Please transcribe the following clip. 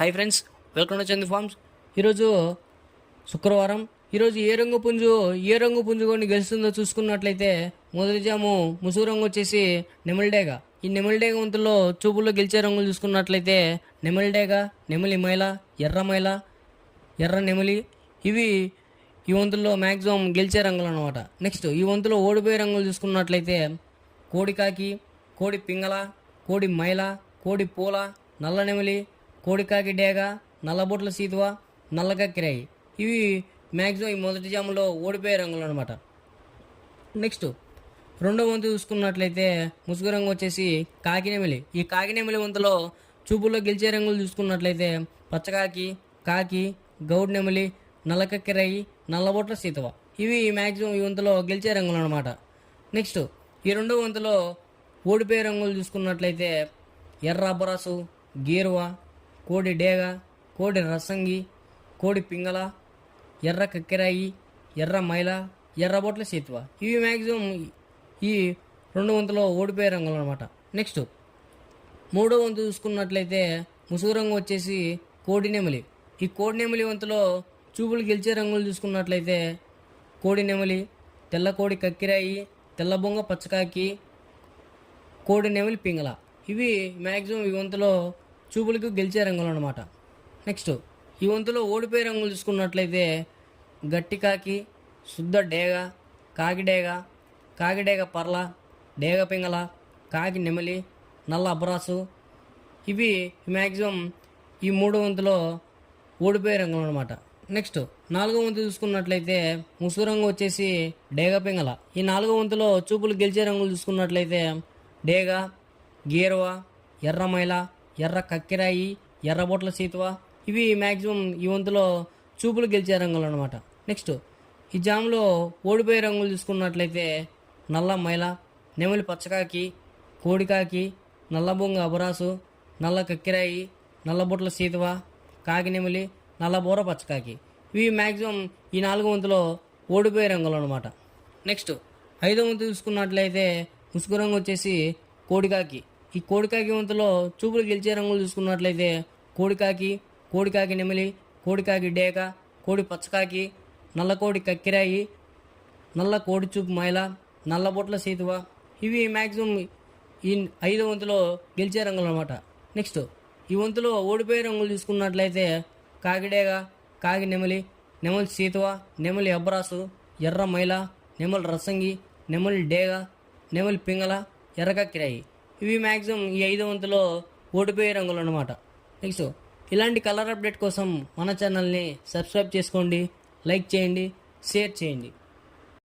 Hi friends, welcome to Chandu farms. ఈరోజు శుక్రవారం. ఈరోజు ఏ రంగు పుంజు గెలుస్తుందో చూసుకున్నట్లయితే మొదటి జాము ముసుగు రంగు వచ్చేసి నెమలిడేగ. ఈ నెమలిడేగ వంతుల్లో చూపుల్లో గెలిచే రంగులు చూసుకున్నట్లయితే నెమలిడేగ, నెమలి మైల, ఎర్ర మైల, ఎర్ర నెమలి. ఇవి ఈ వంతుల్లో మ్యాక్సిమం గెలిచే రంగులు అనమాట. నెక్స్ట్ ఈ వంతులో ఓడిపోయే రంగులు చూసుకున్నట్లయితే కోడి కాకి, కోడి పింగళ, కోడి మైల, కోడి పూల, నల్ల నెమలి, కోడికాకి డేగ, నల్లబొట్ల సీతువ, నల్లకక్కిరాయి. ఇవి మ్యాక్సిమం ఈ మొదటి జాములో ఓడిపోయే రంగులు అనమాట. నెక్స్ట్ రెండో వంతు చూసుకున్నట్లయితే ముసుగు రంగు వచ్చేసి కాకినెమిలి. ఈ కాకినెమిలి వంతులో చూపుల్లో గెలిచే రంగులు చూసుకున్నట్లయితే పచ్చకాకి, కాకి, గౌడ్ నెమలి, నల్లకక్కిరాయి, నల్లబొట్ల సీతువ. ఇవి మ్యాక్సిమం ఈ వంతులో గెలిచే రంగులు అనమాట. నెక్స్ట్ ఈ రెండో వంతులో ఓడిపోయే రంగులు చూసుకున్నట్లయితే ఎర్ర అబ్బరాసు, గేరువ, కోడి డేగ, కోడి రసంగి, కోడి పింగళ, ఎర్ర కక్కెరాయి, ఎర్ర మైల, ఎర్రబొట్ల సీతువ. ఇవి మ్యాక్సిమం ఈ రెండు వంతులో ఓడిపోయే రంగులు అనమాట. నెక్స్ట్ మూడో వంతు చూసుకున్నట్లయితే ముసుగు రంగు వచ్చేసి కోడి నెమలి. ఈ కోడి నెమలి వంతులో చూపులు గెలిచే రంగులు చూసుకున్నట్లయితే కోడి నెమలి, తెల్ల కోడి కక్కిరాయి, తెల్ల బొంగ పచ్చకాకి, కోడి నెమలి పింగళ. ఇవి మ్యాక్సిమం ఈ వంతులో చూపులకు గెలిచే రంగులు అనమాట. నెక్స్ట్ ఈ వంతులో ఓడిపోయే రంగులు చూసుకున్నట్లయితే గట్టికాకి, శుద్ధ డేగ, కాకిడేగ, కాకిడేగ పర్ల, డేగ పింగళ, కాకి నెమలి, నల్ల అబ్రాసు. ఇవి మ్యాక్సిమం ఈ మూడో వంతులో ఓడిపోయే రంగులు అనమాట. నెక్స్ట్ నాలుగో వంతు చూసుకున్నట్లయితే ముసుగు రంగు వచ్చేసి డేగ పింగళ. ఈ నాలుగో వంతులో చూపులు గెలిచే రంగులు చూసుకున్నట్లయితే డేగ, గేరువ, ఎర్ర మైల, ఎర్ర కక్కిరాయి, ఎర్రబొట్ల సీతువ. ఇవి మ్యాక్సిమం ఈ వంతులో చూపులు గెలిచే రంగులు అనమాట. నెక్స్ట్ ఈ జాములో ఓడిపోయే రంగులు చూసుకున్నట్లయితే నల్ల మైల, నెమలి పచ్చకాకి, కోడికాకి, నల్లబొంగ అబరాసు, నల్ల కక్కిరాయి, నల్లబొట్ల సీతువ, కాకి నెమలి, నల్లబోర పచ్చకాకి. ఇవి మ్యాక్సిమం ఈ నాలుగో వంతులో ఓడిపోయే రంగులు అనమాట. నెక్స్ట్ ఐదో వంతు చూసుకున్నట్లయితే ముసుగు రంగు వచ్చేసి కోడికాకి. ఈ కోడికాకి వంతులో చూపులు గెలిచే రంగులు చూసుకున్నట్లయితే కోడికాకి, కోడికాకి నెమలి, కోడికాకి డేక, కోడి పచ్చకాకి, నల్ల కోడి కక్కిరాయి, నల్ల కోడి చూపు మైల, నల్లబొట్ల సీతువ. ఇవి మ్యాక్సిమం ఈ ఐదో వంతులో గెలిచే రంగులు అనమాట. నెక్స్ట్ ఈ వంతులో ఓడిపోయే రంగులు చూసుకున్నట్లయితే కాకిడేగ, కాకి నెమలి, నెమలి సీతువ, నెమలి అబ్రాసు, ఎర్ర మైల, నెమలి రసంగి, నెమలి డేగ, నెమలి పింగళ, ఎర్రకక్కిరాయి. ఇవి మ్యాక్సిమం ఈ ఐదో వంతులో ఓడిపోయే రంగులు అనమాట. నెక్స్ట్ ఇలాంటి కలర్ అప్డేట్ కోసం మన ఛానల్ని సబ్స్క్రైబ్ చేసుకోండి, లైక్ చేయండి, షేర్ చేయండి.